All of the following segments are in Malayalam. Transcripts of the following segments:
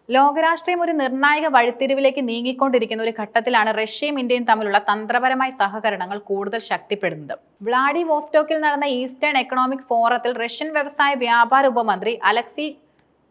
ലോകരാഷ്ട്രീയം ഒരു നിർണായക വഴിത്തിരിവിലേക്ക് നീങ്ങിക്കൊണ്ടിരിക്കുന്ന ഒരു ഘട്ടത്തിലാണ് റഷ്യയും ഇന്ത്യയും തമ്മിലുള്ള തന്ത്രപരമായ സഹകരണങ്ങൾ കൂടുതൽ ശക്തിപ്പെടുന്നത്. വ്ളാഡിവോസ്റ്റോക്കിൽ നടന്ന ഈസ്റ്റേൺ എക്കണോമിക് ഫോറത്തിൽ റഷ്യൻ വ്യവസായ വ്യാപാര ഉപമന്ത്രി അലക്സി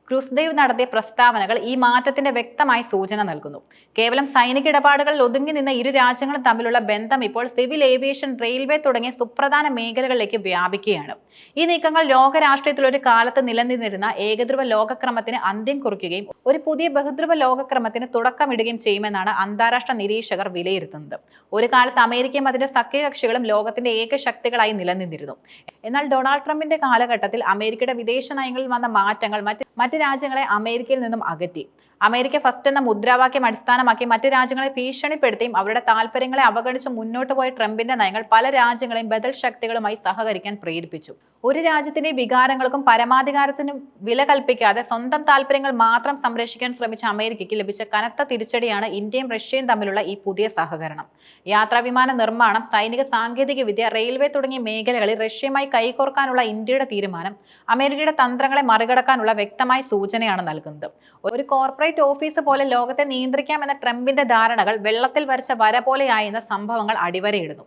ക്രുസ്ദേവ് നടത്തിയ പ്രസ്താവനകൾ ഈ മാറ്റത്തിന്റെ വ്യക്തമായ സൂചന നൽകുന്നു. കേവലം സൈനിക ഇടപാടുകളിൽ ഒതുങ്ങി നിന്ന ഇരു രാജ്യങ്ങളും തമ്മിലുള്ള ബന്ധം ഇപ്പോൾ സിവിൽ ഏവിയേഷൻ, റെയിൽവേ തുടങ്ങിയ സുപ്രധാന മേഖലകളിലേക്ക് വ്യാപിക്കുകയാണ്. ഈ നീക്കങ്ങൾ ലോകരാഷ്ട്രീയത്തിൽ ഒരു കാലത്ത് നിലനിന്നിരുന്ന ഏകധ്രുവ ലോകക്രമത്തിന് അന്ത്യം കുറിക്കുകയും ഒരു പുതിയ ബഹുധ്രുവ ലോകക്രമത്തിന് തുടക്കമിടുകയും ചെയ്യുമെന്നാണ് അന്താരാഷ്ട്ര നിരീക്ഷകർ വിലയിരുത്തുന്നത്. ഒരു കാലത്ത് അമേരിക്കയും അതിന്റെ സഖ്യകക്ഷികളും ലോകത്തിന്റെ ഏക ശക്തികളായി നിലനിന്നിരുന്നു. എന്നാൽ ഡൊണാൾഡ് ട്രംപിന്റെ കാലഘട്ടത്തിൽ അമേരിക്കയുടെ വിദേശ നയങ്ങളിൽ വന്ന മാറ്റങ്ങൾ മറ്റ് രാജ്യങ്ങളെ അമേരിക്കയിൽ നിന്നും അകറ്റി. അമേരിക്ക ഫസ്റ്റ് എന്ന മുദ്രാവാക്യം അടിസ്ഥാനമാക്കി മറ്റ് രാജ്യങ്ങളെ ഭീഷണിപ്പെടുത്തിയും അവരുടെ താല്പര്യങ്ങളെ അവഗണിച്ച് മുന്നോട്ട് പോയ ട്രംപിന്റെ നയങ്ങൾ പല രാജ്യങ്ങളെയും ബദൽ ശക്തികളുമായി സഹകരിക്കാൻ പ്രേരിപ്പിച്ചു. ഒരു രാജ്യത്തിന്റെ വികാരങ്ങൾക്കും പരമാധികാരത്തിനും വില കൽപ്പിക്കാതെ സ്വന്തം താല്പര്യങ്ങൾ മാത്രം സംരക്ഷിക്കാൻ ശ്രമിച്ച അമേരിക്കയ്ക്ക് ലഭിച്ച കനത്ത തിരിച്ചടിയാണ് ഇന്ത്യയും റഷ്യയും തമ്മിലുള്ള ഈ പുതിയ സഹകരണം. യാത്രാവിമാന നിർമ്മാണം, സൈനിക സാങ്കേതിക വിദ്യ, റെയിൽവേ തുടങ്ങിയ മേഖലകളിൽ റഷ്യയുമായി കൈകോർക്കാനുള്ള ഇന്ത്യയുടെ തീരുമാനം അമേരിക്കയുടെ തന്ത്രങ്ങളെ മറികടക്കാനുള്ള വ്യക്തമായ സൂചനയാണ് നൽകുന്നത്. ഒരു കോർപ്പറേറ്റ് ഓഫീസ് പോലെ ലോകത്തെ നിയന്ത്രിക്കാമെന്ന ട്രംപിന്റെ ധാരണകൾ വെള്ളത്തിൽ വരച്ച വര പോലെയായെന്ന സംഭവങ്ങൾ അടിവരയിടുന്നു.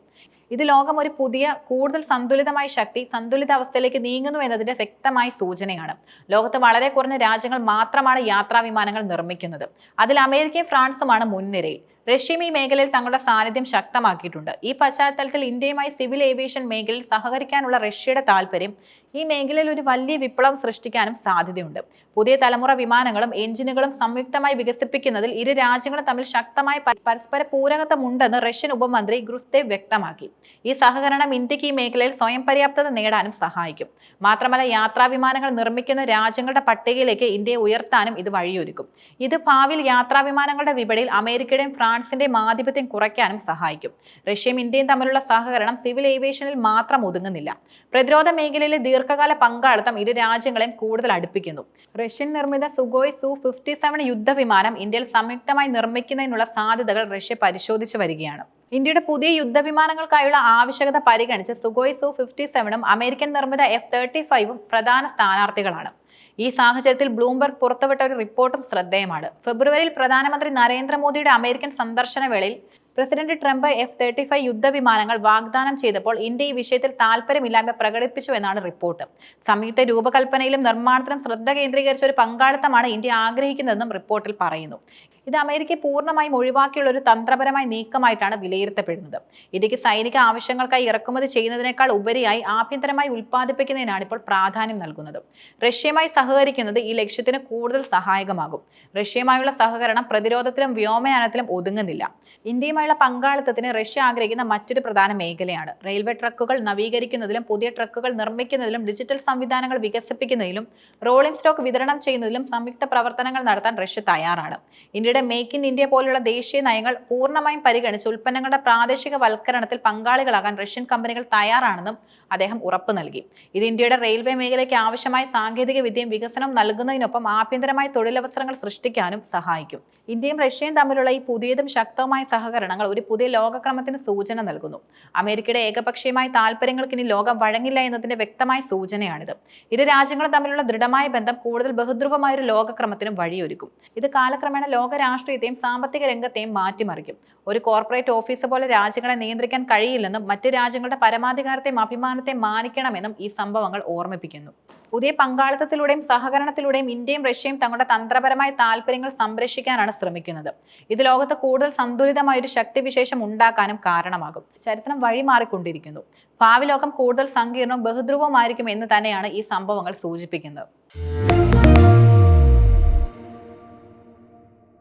ഇത് ലോകം ഒരു പുതിയ, കൂടുതൽ സന്തുലിതമായ ശക്തി, സന്തുലിത അവസ്ഥയിലേക്ക് നീങ്ങുന്നു എന്നതിന്റെ വ്യക്തമായ സൂചനയാണ്. ലോകത്ത് വളരെ കുറഞ്ഞ രാജ്യങ്ങൾ മാത്രമാണ് യാത്രാവിമാനങ്ങൾ നിർമ്മിക്കുന്നത്. അതിൽ അമേരിക്കയും ഫ്രാൻസുമാണ് മുൻനിരയിൽ. റഷ്യയും ഈ മേഖലയിൽ തങ്ങളുടെ സാന്നിധ്യം ശക്തമാക്കിയിട്ടുണ്ട്. ഈ പശ്ചാത്തലത്തിൽ ഇന്ത്യയുമായി സിവിൽ ഏവിയേഷൻ മേഖലയിൽ സഹകരിക്കാനുള്ള റഷ്യയുടെ താല്പര്യം ഈ മേഖലയിൽ ഒരു വലിയ വിപ്ലവം സൃഷ്ടിക്കാനും സാധ്യതയുണ്ട്. പുതിയ തലമുറ വിമാനങ്ങളും എഞ്ചിനുകളും സംയുക്തമായി വികസിപ്പിക്കുന്നതിൽ ഇരു രാജ്യങ്ങളും തമ്മിൽ ശക്തമായ പരസ്പര പൂരകത്വമുണ്ടെന്ന് റഷ്യൻ ഉപമന്ത്രി ഗ്രുസ്ദേവ് വ്യക്തമാക്കി. ഈ സഹകരണം ഇന്ത്യക്ക് ഈ മേഖലയിൽ സ്വയം പര്യാപ്തത നേടാനും സഹായിക്കും. മാത്രമല്ല, യാത്രാവിമാനങ്ങൾ നിർമ്മിക്കുന്ന രാജ്യങ്ങളുടെ പട്ടികയിലേക്ക് ഇന്ത്യയെ ഉയർത്താനും ഇത് വഴിയൊരുക്കും. ഇത് ഭാവിയിൽ യാത്രാവിമാനങ്ങളുടെ വിപണിയിൽ അമേരിക്കയുടെയും ഫ്രാൻസിന്റെയും ആധിപത്യം കുറയ്ക്കാനും സഹായിക്കും. റഷ്യയും ഇന്ത്യയും തമ്മിലുള്ള സഹകരണം സിവിൽ ഏവിയേഷനിൽ മാത്രം ഒതുങ്ങുന്നില്ല. പ്രതിരോധ മേഖലയിലെ ദീർഘകാല പങ്കാളിത്തം ഇരു രാജ്യങ്ങളെയും കൂടുതൽ അടുപ്പിക്കുന്നു. റഷ്യൻ നിർമ്മിത സുഖോയ് Su-57 യുദ്ധവിമാനം ഇന്ത്യയിൽ സംയുക്തമായി നിർമ്മിക്കുന്നതിനുള്ള സാധ്യതകൾ റഷ്യ പരിശോധിച്ചു വരികയാണ്. ഇന്ത്യയുടെ പുതിയ യുദ്ധവിമാനങ്ങൾക്കായുള്ള ആവശ്യകത പരിഗണിച്ച് സുഖോയ് Su-57ഉം അമേരിക്കൻ നിർമ്മിത F-35ഉം പ്രധാന സ്ഥാനാർത്ഥികളാണ്. ഈ സാഹചര്യത്തിൽ ബ്ലൂംബർഗ് പുറത്തുവിട്ട ഒരു റിപ്പോർട്ടും ശ്രദ്ധേയമാണ്. ഫെബ്രുവരിയിൽ പ്രധാനമന്ത്രി നരേന്ദ്രമോദിയുടെ അമേരിക്കൻ സന്ദർശന വേളയിൽ പ്രസിഡന്റ് ട്രംപ് F-35 യുദ്ധവിമാനങ്ങൾ വാഗ്ദാനം ചെയ്തപ്പോൾ ഇന്ത്യ ഈ വിഷയത്തിൽ താല്പര്യമില്ലായ്മ പ്രകടിപ്പിച്ചു എന്നാണ് റിപ്പോർട്ട്. സംയുക്ത രൂപകൽപ്പനയിലും നിർമ്മാണത്തിലും ശ്രദ്ധ കേന്ദ്രീകരിച്ച ഒരു പങ്കാളിത്തമാണ് ഇന്ത്യ ആഗ്രഹിക്കുന്നതെന്നും റിപ്പോർട്ടിൽ പറയുന്നു. ഇത് അമേരിക്കയെ പൂർണ്ണമായും ഒഴിവാക്കിയുള്ള ഒരു തന്ത്രപരമായ നീക്കമായിട്ടാണ് വിലയിരുത്തപ്പെടുന്നത്. ഇന്ത്യക്ക് സൈനിക ആവശ്യങ്ങൾക്കായി ഇറക്കുമതി ചെയ്യുന്നതിനേക്കാൾ ഉപരിയായി ആഭ്യന്തരമായി ഉൽപ്പാദിപ്പിക്കുന്നതിനാണ് ഇപ്പോൾ പ്രാധാന്യം നൽകുന്നത്. റഷ്യയുമായി സഹകരിക്കുന്നത് ഈ ലക്ഷ്യത്തിന് കൂടുതൽ സഹായകമാകും. റഷ്യയുമായുള്ള സഹകരണം പ്രതിരോധത്തിലും വ്യോമയാനത്തിലും ഒതുങ്ങുന്നില്ല. ഇന്ത്യയുമായുള്ള പങ്കാളിത്തത്തിന് റഷ്യ ആഗ്രഹിക്കുന്ന മറ്റൊരു പ്രധാന മേഖലയാണ് റെയിൽവേ ട്രക്കുകൾ നവീകരിക്കുന്നതിലും പുതിയ ട്രക്കുകൾ നിർമ്മിക്കുന്നതിലും ഡിജിറ്റൽ സംവിധാനങ്ങൾ വികസിപ്പിക്കുന്നതിലും റോളിംഗ് സ്റ്റോക്ക് വിതരണം ചെയ്യുന്നതിലും സംയുക്ത പ്രവർത്തനങ്ങൾ നടത്താൻ റഷ്യ തയ്യാറാണ്. ഇന്ത്യയുടെ മേക്ക് ഇൻ ഇന്ത്യ പോലുള്ള ദേശീയ നയങ്ങൾ പൂർണ്ണമായും പരിഗണിച്ച് ഉൽപ്പന്നങ്ങളുടെ പ്രാദേശിക വൽക്കരണത്തിൽ പങ്കാളികളാകാൻ റഷ്യൻ കമ്പനികൾ തയ്യാറാണെന്നും അദ്ദേഹം ഉറപ്പു നൽകി. ഇത് ഇന്ത്യയുടെ റെയിൽവേ മേഖലയ്ക്ക് ആവശ്യമായ സാങ്കേതിക വിദ്യയും വികസനം നൽകുന്നതിനൊപ്പം ആഭ്യന്തരമായി തൊഴിലവസരങ്ങൾ സൃഷ്ടിക്കാനും സഹായിക്കും. ഇന്ത്യയും റഷ്യയും തമ്മിലുള്ള ഈ പുതിയതും ശക്തവുമായ സഹകരണങ്ങൾ ഒരു പുതിയ ലോകക്രമത്തിന് സൂചന നൽകുന്നു. അമേരിക്കയുടെ ഏകപക്ഷീയമായ താല്പര്യങ്ങൾക്ക് ഇനി ലോകം വഴങ്ങില്ല എന്നതിന്റെ വ്യക്തമായ സൂചനയാണിത്. ഇരു രാജ്യങ്ങളും തമ്മിലുള്ള ദൃഢമായ ബന്ധം കൂടുതൽ ബഹുധ്രുവമായ ഒരു ലോകക്രമത്തിനും വഴിയൊരുക്കും. ഇത് കാലക്രമേണ ലോക രാഷ്ട്രീയത്തെയും സാമ്പത്തിക രംഗത്തെയും മാറ്റിമറിക്കും. ഒരു കോർപ്പറേറ്റ് ഓഫീസ് പോലെ രാജ്യങ്ങളെ നിയന്ത്രിക്കാൻ കഴിയില്ലെന്നും മറ്റ് രാജ്യങ്ങളുടെ പരമാധികാരത്തെയും അഭിമാനത്തെ മാനിക്കണമെന്നും ഈ സംഭവങ്ങൾ ഓർമ്മിപ്പിക്കുന്നു. പുതിയ പങ്കാളിത്തത്തിലൂടെയും സഹകരണത്തിലൂടെയും ഇന്ത്യയും റഷ്യയും തങ്ങളുടെ തന്ത്രപരമായ താല്പര്യങ്ങൾ സംരക്ഷിക്കാനാണ് ശ്രമിക്കുന്നത്. ഇത് ലോകത്ത് കൂടുതൽ സന്തുലിതമായ ഒരു ശക്തിവിശേഷം ഉണ്ടാക്കാനും കാരണമാകും. ചരിത്രം വഴിമാറിക്കൊണ്ടിരിക്കുന്നു. ഭാവി ലോകം കൂടുതൽ സങ്കീർണവും ബഹുധ്രുവവുമായിരിക്കും എന്ന് തന്നെയാണ് ഈ സംഭവങ്ങൾ സൂചിപ്പിക്കുന്നത്.